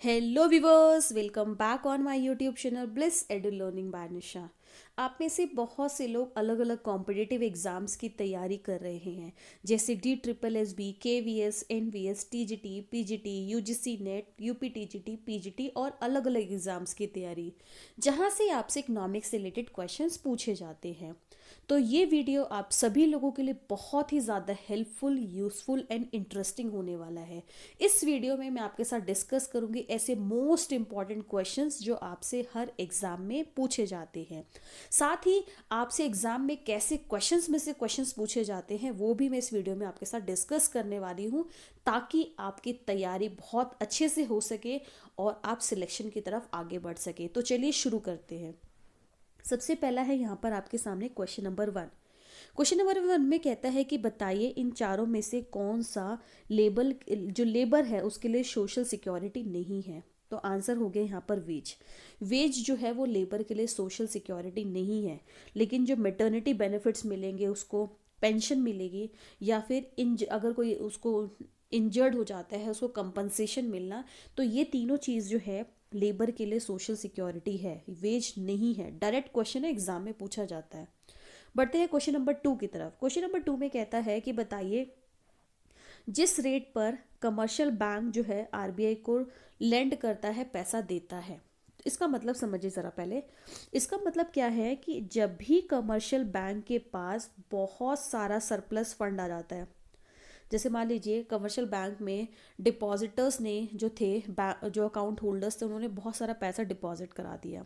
Hello viewers, welcome back on my YouTube channel Bliss Edu learning by Nisha. आप में से बहुत से लोग अलग अलग कॉम्पिटिटिव एग्जाम्स की तैयारी कर रहे हैं, जैसे DSSB, KVS, NVS, TGT, PGT, UGC net, UP TGT, PGT और अलग अलग एग्जाम्स की तैयारी, जहां से आपसे इकोनॉमिक्स से रिलेटेड क्वेश्चंस पूछे जाते हैं। तो ये वीडियो आप सभी लोगों के लिए बहुत ही ज़्यादा हेल्पफुल, यूजफुल एंड इंटरेस्टिंग होने वाला है। इस वीडियो में मैं आपके साथ डिस्कस करूंगी ऐसे मोस्ट इंपॉर्टेंट क्वेश्चंस जो आपसे हर एग्जाम में पूछे जाते हैं। साथ ही आपसे एग्जाम में कैसे क्वेश्चंस में से क्वेश्चंस पूछे जाते हैं वो भी मैं इस वीडियो में आपके साथ डिस्कस करने वाली हूँ, ताकि आपकी तैयारी बहुत अच्छे से हो सके और आप सिलेक्शन की तरफ आगे बढ़ सके। तो चलिए शुरू करते हैं। सबसे पहला है यहाँ पर आपके सामने क्वेश्चन नंबर 1। क्वेश्चन नंबर 1 में कहता है कि बताइए इन चारों में से कौन सा लेबल जो लेबर है उसके लिए सोशल सिक्योरिटी नहीं है। तो आंसर हो गया यहाँ पर वेज। वेज जो है वो लेबर के लिए सोशल सिक्योरिटी नहीं है, लेकिन जो मेटर्निटी बेनिफिट्स मिलेंगे उसको, पेंशन मिलेगी, या फिर अगर कोई उसको इंजर्ड हो जाता है उसको कंपनसेशन मिलना, तो ये तीनों चीज़ जो है लेबर के लिए सोशल सिक्योरिटी है, वेज नहीं है। डायरेक्ट क्वेश्चन है, एग्जाम में पूछा जाता है। बढ़ते हैं क्वेश्चन नंबर 2 की तरफ। क्वेश्चन नंबर 2 में कहता है कि बताइए जिस रेट पर कमर्शियल बैंक जो है RBI को लेंड करता है, पैसा देता है। इसका मतलब समझिए ज़रा पहले। इसका मतलब क्या है कि जब भी कमर्शियल बैंक के पास बहुत सारा सरप्लस फंड आ जाता है, जैसे मान लीजिए कमर्शियल बैंक में डिपॉजिटर्स ने जो थे, जो अकाउंट होल्डर्स थे, उन्होंने बहुत सारा पैसा डिपॉजिट करा दिया।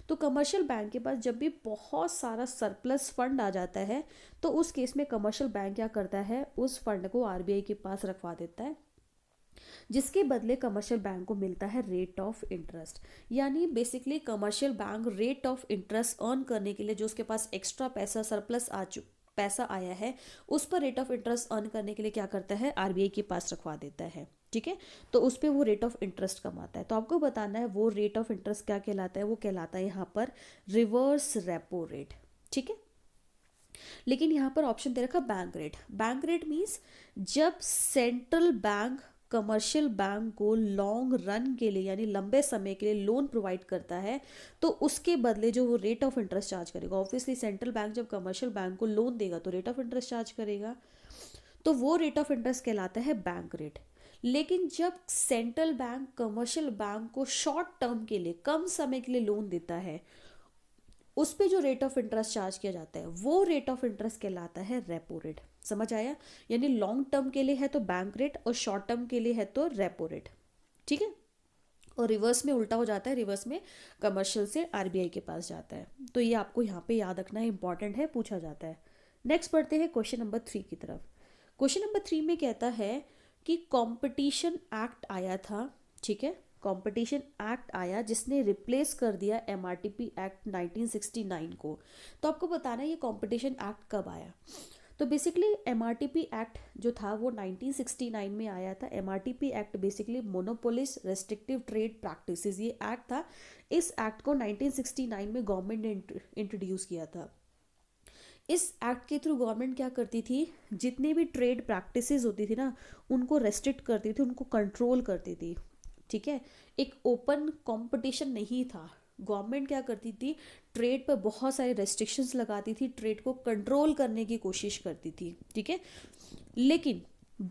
तो कमर्शियल बैंक के पास जब भी बहुत सारा सरप्लस फंड आ जाता है, तो उस केस में कमर्शियल बैंक क्या करता है, उस फंड को RBI के पास रखवा देता है, जिसके बदले कमर्शियल बैंक को मिलता है रेट ऑफ इंटरेस्ट। यानी basically commercial bank rate of interest earn करने के लिए, जो उसके पास एक्स्ट्रा पैसा सरप्लस पैसा आया है, उस पर रेट ऑफ इंटरेस्ट अर्न करने के लिए क्या करता है, RBI के पास रखवा देता है। ठीक है, तो उस पर वो रेट ऑफ इंटरेस्ट कमाता है। तो आपको बताना है वो रेट ऑफ इंटरेस्ट क्या कहलाता है। वो कहलाता है यहाँ पर रिवर्स रेपो रेट। ठीक है, लेकिन यहाँ पर ऑप्शन दे रखा bank rate. Bank rate means जब सेंट्रल बैंक कमर्शियल बैंक को लॉन्ग रन के लिए, यानी लंबे समय के लिए लोन प्रोवाइड करता है, तो उसके बदले जो वो रेट ऑफ इंटरेस्ट चार्ज करेगा। ऑब्वियसली सेंट्रल बैंक जब कमर्शियल बैंक को लोन देगा तो रेट ऑफ इंटरेस्ट चार्ज करेगा, तो वो रेट ऑफ इंटरेस्ट कहलाता है बैंक रेट। लेकिन जब सेंट्रल बैंक कमर्शियल बैंक को शॉर्ट टर्म के लिए, कम समय के लिए लोन देता है, उस पे जो रेट ऑफ इंटरेस्ट चार्ज किया जाता है वो रेट ऑफ इंटरेस्ट कहलाता है रेपो रेट। समझ आया? यानी लॉन्ग टर्म के लिए है तो बैंक रेट और शॉर्ट टर्म के लिए है तो रेपो रेट। ठीक है, और रिवर्स में उल्टा हो जाता है, रिवर्स में कमर्शियल से RBI के पास जाता है। तो ये आपको यहाँ पे याद रखना है, इंपॉर्टेंट है, पूछा जाता है। नेक्स्ट बढ़ते हैं क्वेश्चन नंबर 3 की तरफ। क्वेश्चन नंबर 3 में कहता है कि कंपटीशन एक्ट आया था। ठीक है, कंपटीशन एक्ट आया जिसने रिप्लेस कर दिया MRTP एक्ट 1969 को। तो आपको बताना है ये कंपटीशन एक्ट कब आया। तो बेसिकली MRTP एक्ट जो था वो 1969 में आया था। MRTP act basically monopolies restrictive trade practices, ये एक्ट था। इस एक्ट को 1969 में गवर्नमेंट ने इंट्रोड्यूस किया था। इस एक्ट के थ्रू गवर्नमेंट क्या करती थी, जितनी भी ट्रेड प्रैक्टिसेस होती थी ना, उनको रेस्ट्रिक्ट करती थी, उनको कंट्रोल करती थी। ठीक है, एक ओपन कंपटीशन नहीं था। गवर्नमेंट क्या करती थी, ट्रेड पर बहुत सारे रेस्ट्रिक्शंस लगाती थी, ट्रेड को कंट्रोल करने की कोशिश करती थी। ठीक है, लेकिन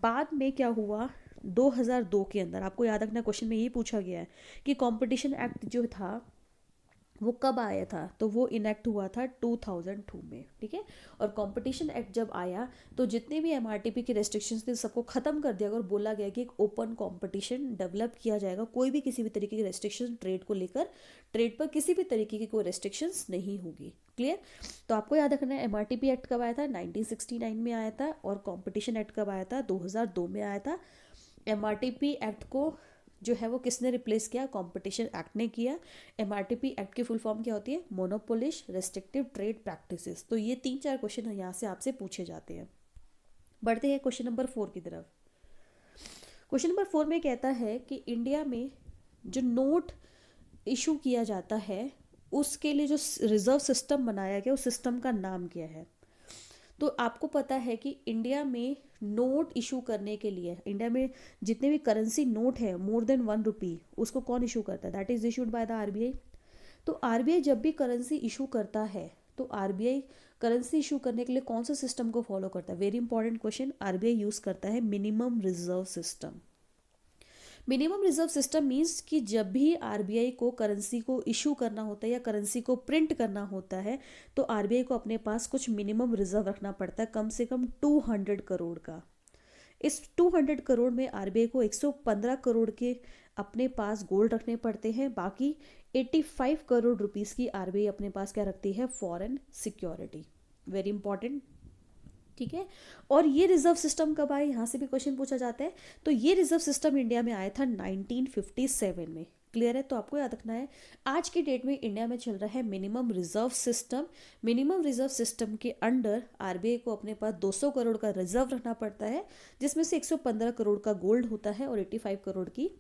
बाद में क्या हुआ, 2002 के अंदर, आपको याद रखना क्वेश्चन में यही पूछा गया है कि कंपटीशन एक्ट जो था वो कब आया था, तो वो इनेक्ट हुआ था 2002 में। ठीक है, और कंपटीशन एक्ट जब आया तो जितने भी MRTP के रेस्ट्रिक्शंस थे सबको ख़त्म कर दिया गया और बोला गया कि एक ओपन कंपटीशन डेवलप किया जाएगा। कोई भी किसी भी तरीके की रेस्ट्रिक्शन ट्रेड को लेकर, ट्रेड पर किसी भी तरीके की कोई रेस्ट्रिक्शंस नहीं होगी। क्लियर? तो आपको याद रखना है MRTP एक्ट कब आया था, 1969 में आया था, और कॉम्पिटिशन एक्ट कब आया था, 2002 में आया था। MRTP एक्ट को जो है वो किसने रिप्लेस किया, कंपटीशन एक्ट ने किया। MRTP एक्ट की फुल फॉर्म क्या होती है, मोनोपोलिश रेस्ट्रिक्टिव ट्रेड प्रैक्टिसेस। तो ये 3-4 क्वेश्चन यहाँ से आपसे पूछे जाते हैं। बढ़ते हैं क्वेश्चन नंबर 4 की तरफ। क्वेश्चन नंबर 4 में कहता है कि इंडिया में जो नोट इशू किया जाता है उसके लिए जो रिजर्व सिस्टम बनाया गया, उस सिस्टम का नाम क्या है। तो आपको पता है कि इंडिया में नोट इशू करने के लिए, इंडिया में जितने भी करेंसी नोट है मोर देन 1 रुपी, उसको कौन इशू करता है? That is issued by the RBI. तो आरबीआई जब भी करेंसी इशू करता है तो आरबीआई करेंसी इशू करने के लिए कौन सा सिस्टम को फॉलो करता है? Very important question. RBI use करता है minimum reserve system. Minimum reserve system means कि जब भी आरबीआई को करेंसी को इशू करना होता है या करेंसी को प्रिंट करना होता है तो आरबीआई को अपने पास कुछ मिनिमम रिजर्व रखना पड़ता है, कम से कम 200 करोड़ का। इस 200 करोड़ में आरबीआई को 115 करोड़ के अपने पास गोल्ड रखने पड़ते हैं, बाकी 85 करोड़ रुपीस की आरबीआई अपने पास क्या रखती है? Foreign security. वेरी इंपॉर्टेंट, ठीक है। और ये रिजर्व सिस्टम कब आया, यहाँ से भी क्वेश्चन पूछा जाता है। तो ये रिजर्व सिस्टम इंडिया में आया था 1957 में। क्लियर है? तो आपको याद रखना है आज की डेट में इंडिया में चल रहा है minimum reserve system. Minimum reserve system के अंडर आरबीआई को अपने पास 200 करोड़ का रिजर्व रखना पड़ता है, जिसमें से 115 करोड़ का गोल्ड होता है और 85 करोड़ की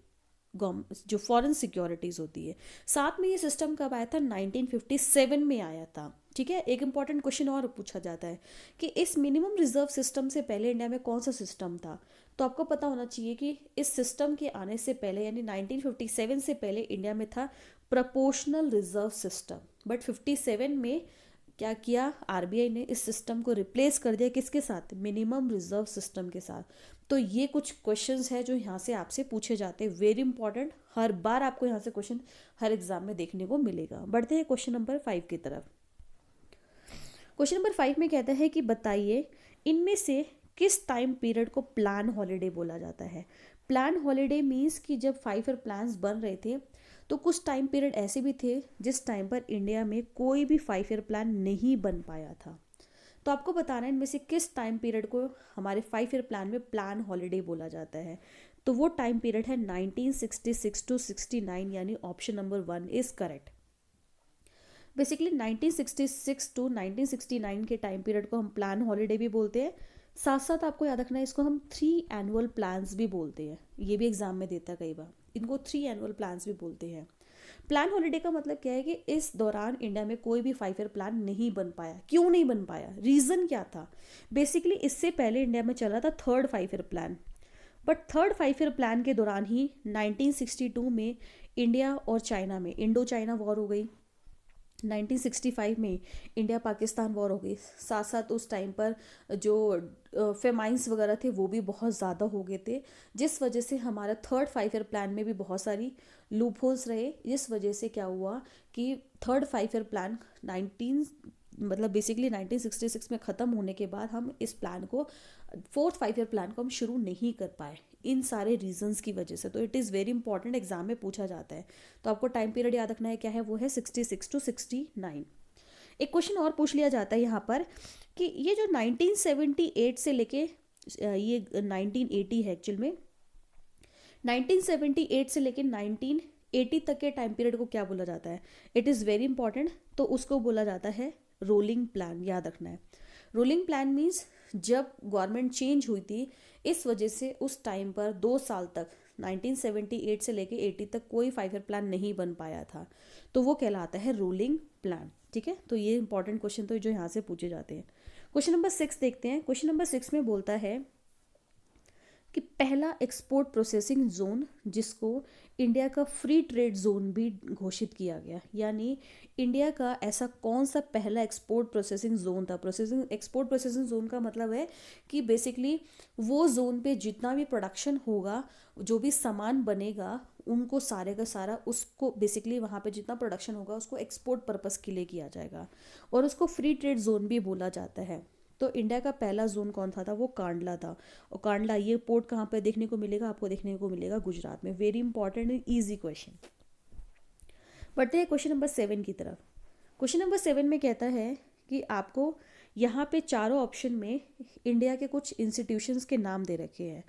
जो फॉरेन सिक्योरिटीज होती है। साथ में ये सिस्टम कब आया था? 1957 में आया था। ठीक है। एक इंपॉर्टेंट क्वेश्चन और पूछा जाता है कि इस मिनिमम रिजर्व सिस्टम से पहले इंडिया में कौन सा सिस्टम था? तो आपको पता होना चाहिए कि इस सिस्टम के आने से पहले यानी 1957 से पहले इंडिया में था प्रपोर्शनल रिजर्व सिस्टम। बट 57 में क्या किया आरबीआई ने? इस सिस्टम को रिप्लेस कर दिया किसके साथ? मिनिमम रिजर्व सिस्टम के साथ। तो ये कुछ क्वेश्चंस है जो यहाँ से आपसे पूछे जाते हैं, वेरी इंपॉर्टेंट। हर बार आपको यहाँ से क्वेश्चन हर एग्जाम में देखने को मिलेगा। बढ़ते हैं क्वेश्चन नंबर 5 की तरफ। क्वेश्चन नंबर 5 में कहता है कि बताइए इनमें से किस टाइम पीरियड को प्लान हॉलीडे बोला जाता है? प्लान हॉलीडे मीन्स कि जब 5 ईयर प्लान्स बन रहे थे तो कुछ टाइम पीरियड ऐसे भी थे जिस टाइम पर इंडिया में कोई भी 5 ईयर प्लान नहीं बन पाया था। तो आपको बताना है इनमें से किस टाइम पीरियड को हमारे 5 ईयर प्लान में प्लान हॉलीडे बोला जाता है। तो वो टाइम पीरियड है 1966 टू 69, यानी option number 1 is correct. Basically 1966 to 1969 के टाइम पीरियड को हम प्लान हॉलीडे भी बोलते हैं। साथ साथ आपको याद रखना है इसको हम 3 एनुअल प्लान्स भी बोलते हैं। ये भी एग्जाम में देता है कई बार, इनको 3 एनुअल प्लान्स भी बोलते हैं। प्लान हॉलीडे का मतलब क्या है कि इस दौरान इंडिया में कोई भी 5 ईयर प्लान नहीं बन पाया। क्यों नहीं बन पाया? रीजन क्या था? बेसिकली इससे पहले इंडिया में चला था third 5 year plan, but third 5 year plan के दौरान ही 1962 में इंडिया और चाइना में इंडो चाइना वॉर हो गई। 1965 में इंडिया पाकिस्तान वॉर हो गई। साथ साथ उस टाइम पर जो फेमाइंस वगैरह थे वो भी बहुत ज़्यादा हो गए थे, जिस वजह से हमारा थर्ड 5 ईयर प्लान में भी बहुत सारी लूप होल्स रहे। जिस वजह से क्या हुआ कि थर्ड 5 ईयर प्लान 1966 में ख़त्म होने के बाद हम इस प्लान को फोर्थ 5 ईयर प्लान को हम शुरू नहीं कर पाए, इन सारे रीजंस की वजह से। तो it is very important, exam में पूछा जाता है। तो आपको टाइम पीरियड याद रखना है, क्या है? वो है 66 टू 69। एक क्वेश्चन और पूछ लिया जाता है यहाँ पर कि ये जो 1978 से लेके ये 1980 है एक्चुअल में, 1978 से लेके 1980 तक के टाइम पीरियड को क्या बोला जाता है? It is very important. तो उसको बोला जाता है रोलिंग प्लान। याद रखना है, रोलिंग प्लान मीन्स जब गवर्नमेंट चेंज हुई थी इस वजह से उस टाइम पर 2 साल तक 1978 से लेके 80 तक कोई 5 ईयर प्लान नहीं बन पाया था, तो वो कहलाता है रोलिंग प्लान। ठीक है। तो ये इंपॉर्टेंट क्वेश्चन तो जो यहाँ से पूछे जाते हैं। क्वेश्चन नंबर 6 देखते हैं। क्वेश्चन नंबर 6 में बोलता है कि पहला एक्सपोर्ट प्रोसेसिंग जोन जिसको इंडिया का फ्री ट्रेड जोन भी घोषित किया गया, यानी इंडिया का ऐसा कौन सा पहला एक्सपोर्ट प्रोसेसिंग जोन था? एक्सपोर्ट प्रोसेसिंग जोन का मतलब है कि बेसिकली वो जोन पे जितना भी प्रोडक्शन होगा, जो भी सामान बनेगा, उनको सारे का सारा उसको बेसिकली वहाँ पे जितना प्रोडक्शन होगा उसको एक्सपोर्ट पर्पस के लिए किया जाएगा और उसको फ्री ट्रेड जोन भी बोला जाता है। तो इंडिया का पहला जोन कौन था? वो कांडला था। और कांडला ये पोर्ट कहाँ पर देखने को मिलेगा? आपको देखने को मिलेगा गुजरात में। Very important and easy question. बढ़ते हैं क्वेश्चन नंबर 7 की तरफ। क्वेश्चन नंबर 7 में कहता है कि आपको यहाँ पे चारों ऑप्शन में इंडिया के कुछ इंस्टीट्यूशंस के नाम दे रखे हैं।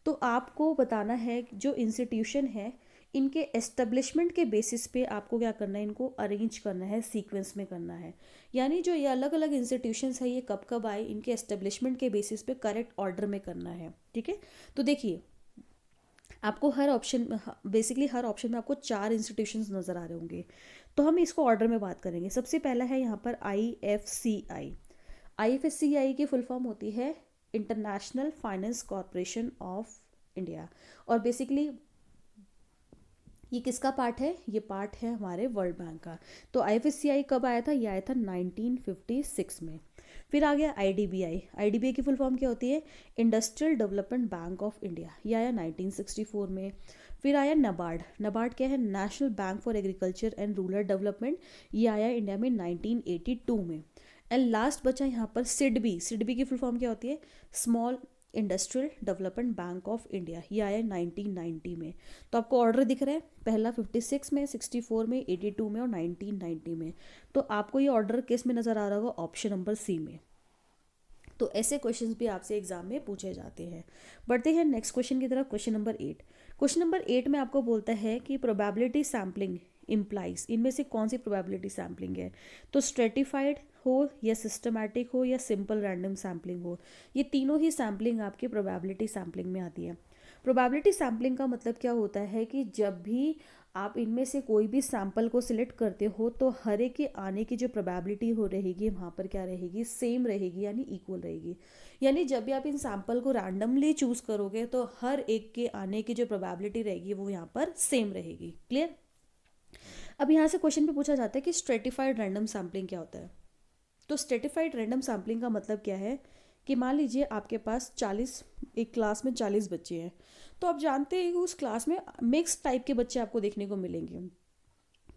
तो आपको बताना है जो इंस्टीट्यूशन है इनके एस्टेब्लिशमेंट के बेसिस पे आपको क्या करना है? इनको अरेंज करना है, सीक्वेंस में करना है। यानी जो ये अलग अलग इंस्टीट्यूशंस है ये कब कब आए, इनके एस्टेब्लिशमेंट के बेसिस पे करेक्ट ऑर्डर में करना है। ठीक है। तो देखिए आपको हर ऑप्शन में आपको 4 इंस्टीट्यूशंस नज़र आ रहे होंगे। तो हम इसको ऑर्डर में बात करेंगे। सबसे पहला है यहाँ पर IFCI। IFSCI की फुल फॉर्म होती है international finance corporation of India, और बेसिकली ये किसका पार्ट है, ये पार्ट है हमारे वर्ल्ड बैंक का। तो IFSCI कब आया था, ये आया था 1956 में। फिर आ गया IDBI। IDBI की फुल फॉर्म क्या होती है, industrial development bank of India, ये आया 1964 में। फिर आया नबार्ड। नबार्ड क्या है, national bank for agriculture and rural development, ये आया इंडिया में 1982 में। एंड लास्ट बचा यहाँ पर सिडबी। सिडबी की फुल फॉर्म क्या होती है, small industrial development bank of India, ये आया 1990 में। तो आपको ऑर्डर दिख रहा है, पहला 56 में, 64 में, 82 में और 1990 में। तो आपको ये ऑर्डर किस में नज़र आ रहा होगा, ऑप्शन नंबर सी में। तो ऐसे क्वेश्चंस भी आपसे एग्जाम में पूछे जाते हैं। बढ़ते हैं नेक्स्ट क्वेश्चन की तरफ, क्वेश्चन नंबर 8। क्वेश्चन नंबर 8 में आपको बोलता है कि प्रोबेबिलिटी सैम्पलिंग इम्प्लाइज, इनमें से कौन सी प्रोबेबिलिटी सैम्पलिंग है। तो स्ट्रेटिफाइड हो या सिस्टमैटिक हो या सिंपल रैंडम सैम्पलिंग हो, ये तीनों ही सैम्पलिंग आपकी प्रोबेबिलिटी सैम्पलिंग में आती है। प्रोबेबिलिटी सैम्पलिंग का मतलब क्या होता है कि जब भी आप इनमें से कोई भी सैंपल को सिलेक्ट करते हो तो हर एक के आने की जो प्रोबेबिलिटी हो रहेगी वहाँ पर क्या रहेगी, सेम रहेगी, यानी इक्वल रहेगी। यानी जब भी आप इन सैंपल को रैंडमली चूज करोगे तो हर एक के आने की जो प्रोबेबिलिटी रहेगी वो यहाँ पर सेम रहेगी। क्लियर। अब यहाँ से क्वेश्चन पे पूछा जाता है कि स्ट्रेटिफाइड रैंडम सैम्पलिंग क्या होता है। तो स्ट्रेटिफाइड रैंडम सैम्पलिंग का मतलब क्या है कि मान लीजिए आपके पास 40, एक क्लास में 40 बच्चे हैं, तो आप जानते हैं कि उस क्लास में मिक्स टाइप के बच्चे आपको देखने को मिलेंगे।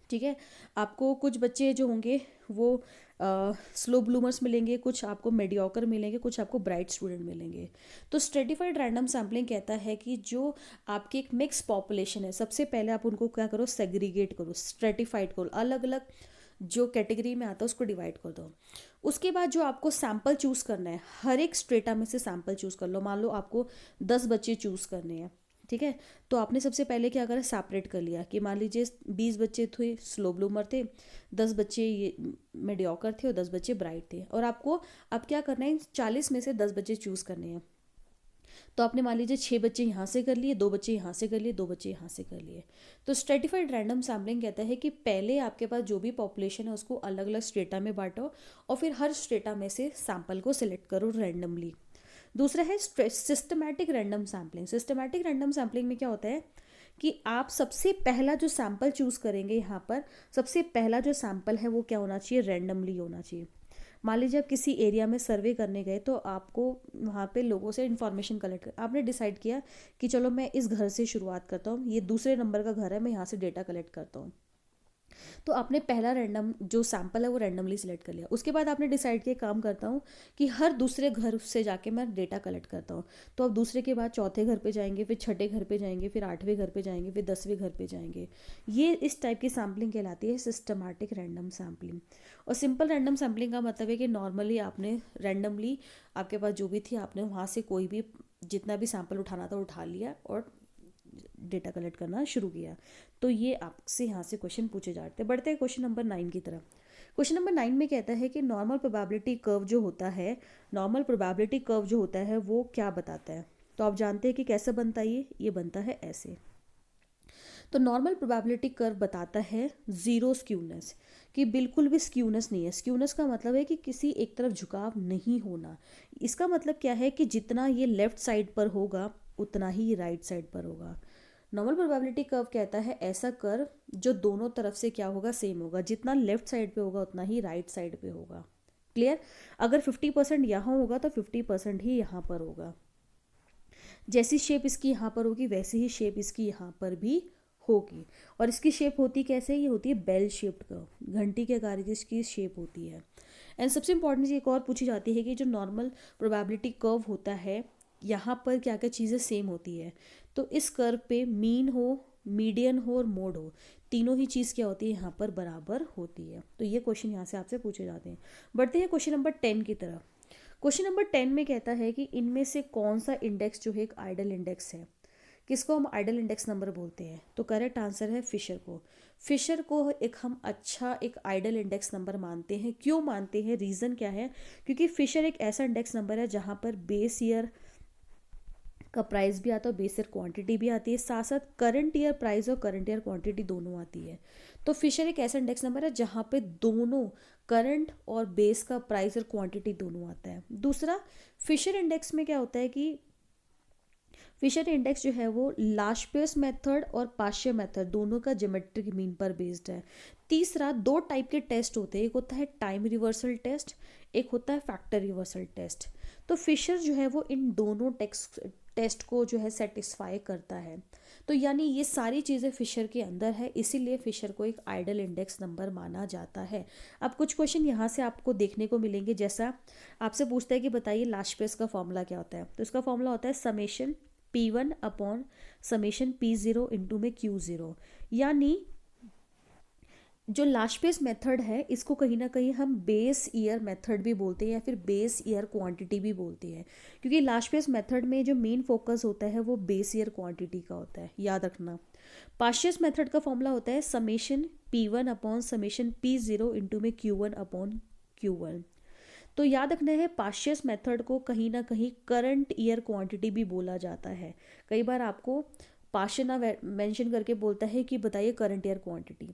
ठीक है, आपको कुछ बच्चे जो होंगे वो स्लो ब्लूमर्स मिलेंगे, कुछ आपको मेडियोकर मिलेंगे, कुछ आपको ब्राइट स्टूडेंट मिलेंगे। तो स्ट्रेटिफाइड रैंडम सैम्पलिंग कहता है कि जो आपकी एक मिक्स पॉपुलेशन है, सबसे पहले आप उनको क्या करो, सेग्रीगेट करो, स्ट्रेटिफाइड करो, अलग अलग जो कैटेगरी में आता है उसको डिवाइड कर दो। उसके बाद जो आपको सैंपल चूज़ करना है, हर एक स्ट्रेटा में से सैंपल चूज़ कर लो। मान लो आपको 10 बच्चे चूज़ करने हैं, ठीक है। तो आपने सबसे पहले क्या करा, सेपरेट कर लिया कि मान लीजिए 20 बच्चे थे स्लो ब्लूमर थे, 10 बच्चे ये मेडियोकर थे और 10 बच्चे ब्राइट थे। और आपको अब क्या करना है, 40 में से 10 बच्चे चूज़ करने हैं। तो आपने मान लीजिए 6 बच्चे यहाँ से कर लिए, 2 बच्चे यहाँ से कर लिए, 2 बच्चे यहाँ से कर लिए। तो स्ट्रेटिफाइड रैंडम सैम्पलिंग कहता है कि पहले आपके पास जो भी पॉपुलेशन है उसको अलग अलग स्ट्रेटा में बांटो और फिर हर स्ट्रेटा में से सैंपल को सिलेक्ट करो रैंडमली। दूसरा है systematic random sampling. Systematic random sampling में क्या होता है कि आप सबसे पहला जो सैंपल चूज़ करेंगे, यहाँ पर सबसे पहला जो सैंपल है वो क्या होना चाहिए, रैंडमली होना चाहिए। मान लीजिए आप किसी एरिया में सर्वे करने गए तो आपको वहाँ पे लोगों से इन्फॉर्मेशन कलेक्ट कर, आपने डिसाइड किया कि चलो मैं इस घर से शुरुआत करता हूँ, ये दूसरे नंबर का घर है, मैं यहाँ से डेटा कलेक्ट करता हूँ। तो आपने पहला रैंडम जो सैंपल है वो रैंडमली सिलेक्ट कर लिया। उसके बाद आपने डिसाइड किया काम करता हूँ कि हर दूसरे घर से जाके मैं डेटा कलेक्ट करता हूँ। तो अब दूसरे के बाद चौथे घर पे जाएंगे, फिर छठे घर पे जाएंगे, फिर 8वें घर पे जाएंगे, फिर 10वें घर पे जाएंगे। ये इस टाइप की सैम्पलिंग कहलाती है सिस्टमैटिक रैंडम सैम्पलिंग। और सिंपल रैंडम सैम्पलिंग का मतलब है कि नॉर्मली आपने रैंडमली आपके पास जो भी थी आपने वहाँ से कोई भी जितना भी सैंपल उठाना था उठा लिया और डेटा कलेक्ट करना शुरू किया। तो ये आपसे यहाँ से क्वेश्चन पूछे जाते हैं। बढ़ते हैं क्वेश्चन नंबर 9 की तरफ। क्वेश्चन नंबर 9 में कहता है कि नॉर्मल प्रोबेबिलिटी कर्व जो होता है, नॉर्मल प्रोबेबिलिटी कर्व जो होता है वो क्या बताता है। तो आप जानते हैं कि कैसे बनता है, ये बनता है ऐसे। तो नॉर्मल प्रोबेबिलिटी कर्व बताता है जीरो स्क्यूनेस, कि बिल्कुल भी स्क्यूनेस नहीं है। स्क्यूनेस का मतलब है कि किसी एक तरफ झुकाव नहीं होना। इसका मतलब क्या है कि जितना ये लेफ्ट साइड पर होगा उतना ही राइट साइड पर होगा। नॉर्मल प्रोबेबिलिटी कर्व कहता है ऐसा कर्व जो दोनों तरफ से क्या होगा, सेम होगा। जितना लेफ्ट साइड पे होगा उतना ही राइट साइड पे होगा। क्लियर। अगर 50% यहाँ होगा तो 50% ही यहाँ पर होगा। जैसी शेप इसकी यहाँ पर होगी वैसी ही शेप इसकी यहाँ पर भी होगी। और इसकी शेप होती कैसे, ये होती है बेल शेप्ड कर्व, घंटी के आकार की इसकी शेप होती है। एंड सबसे इंपॉर्टेंट एक और पूछी जाती है कि जो नॉर्मल प्रोबेबिलिटी कर्व होता है यहाँ पर क्या क्या चीज़ें सेम होती है। तो इस कर्व पे मीन हो, मीडियन हो और मोड हो, तीनों ही चीज़ क्या होती है यहाँ पर बराबर होती है। तो ये क्वेश्चन यहाँ से आपसे पूछे जाते हैं। बढ़ते हैं क्वेश्चन नंबर 10 की तरफ। क्वेश्चन नंबर 10 में कहता है कि इनमें से कौन सा इंडेक्स जो है एक आइडल इंडेक्स है, किसको हम आइडल इंडेक्स नंबर बोलते हैं। तो करेक्ट आंसर है फिशर को। फिशर को एक हम अच्छा एक आइडल इंडेक्स नंबर मानते हैं। क्यों मानते हैं, रीज़न क्या है, क्योंकि फिशर एक ऐसा इंडेक्स नंबर है जहाँ पर बेस ईयर का प्राइस भी आता है और बेस ईयर क्वांटिटी भी आती है, साथ साथ करंट ईयर प्राइस और करंट ईयर क्वांटिटी दोनों आती है। तो फिशर एक ऐसा इंडेक्स नंबर है जहाँ पे दोनों करंट और बेस का प्राइस और क्वांटिटी दोनों आता है। दूसरा, फिशर इंडेक्स में क्या होता है कि फिशर इंडेक्स जो है वो लाशपेस मेथड और पाश्चे मेथड दोनों का ज्योमेट्रिक मीन पर बेस्ड है। तीसरा, दो टाइप के टेस्ट होते हैं, एक होता है टाइम रिवर्सल टेस्ट, एक होता है फैक्टर रिवर्सल टेस्ट। तो फिशर जो है वो इन दोनों टेस्ट को जो है सेटिस्फाई करता है। तो यानी ये सारी चीज़ें फिशर के अंदर है, इसीलिए फिशर को एक आइडल इंडेक्स नंबर माना जाता है। अब कुछ क्वेश्चन यहाँ से आपको देखने को मिलेंगे, जैसा आपसे पूछता है कि बताइए लाशपेस का फॉर्मूला क्या होता है। तो इसका फॉर्मूला होता है summation P1 upon summation P0 into में Q0। यानी जो लाशपेस मेथड है इसको कहीं ना कहीं हम बेस ईयर मेथड भी बोलते हैं या फिर बेस ईयर क्वांटिटी भी बोलते हैं, क्योंकि लाशपेस मेथड में जो मेन फोकस होता है वो बेस ईयर क्वांटिटी का होता है, याद रखना। पास्चर्स मेथड का फॉर्मूला होता है summation P1 upon summation P0 into में Q1 अपॉन Q1। तो याद रखना है, पास्चर्स मेथड को कहीं ना कहीं करंट ईयर क्वांटिटी भी बोला जाता है। कई बार आपको पास्चर मेंशन करके बोलता है कि बताइए करंट ईयर क्वांटिटी।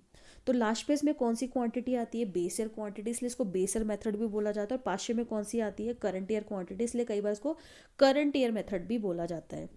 तो लास्ट पेज में कौन सी क्वांटिटी आती है, बेस ईयर क्वांटिटी, इसलिए इसको बेस ईयर मेथड भी बोला जाता है। और पास्चर में कौन सी आती है, करंट ईयर क्वांटिटी, इसलिए कई बार इसको करंट ईयर मेथड भी बोला जाता है।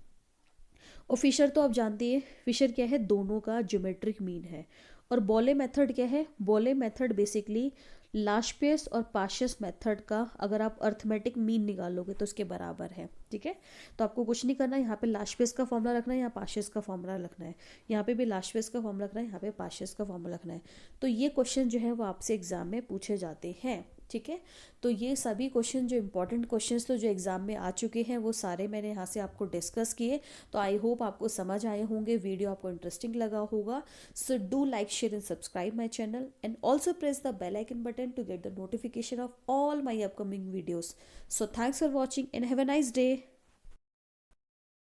और फिशर तो आप जानती है, फिशर क्या है, दोनों का ज्योमेट्रिक मीन है। और बोले मेथड क्या है, बोले मेथड बेसिकली लाशपेस और पास्चर्स मेथड का अगर आप अर्थमेटिक मीन निकालोगे तो उसके बराबर है। ठीक है, तो आपको कुछ नहीं करना है, यहाँ पे लाशपेस का फॉर्मूला रखना है, यहाँ पास्चर्स का फॉर्मूला रखना है, यहाँ पे भी लाशपेस का फॉर्मूला रखना है, यहाँ पे पास्चर्स का फॉर्मूला रखना है। तो ये क्वेश्चन जो है वो आपसे एग्जाम में पूछे जाते हैं। ठीक है, तो ये सभी क्वेश्चन जो इंपॉर्टेंट क्वेश्चंस तो जो एग्जाम में आ चुके हैं वो सारे मैंने यहाँ से आपको डिस्कस किए। तो आई होप आपको समझ आए होंगे, वीडियो आपको इंटरेस्टिंग लगा होगा। So do like, share and subscribe my channel and also press the bell icon button to get the notification of all my upcoming videos. So thanks for watching and have a nice day.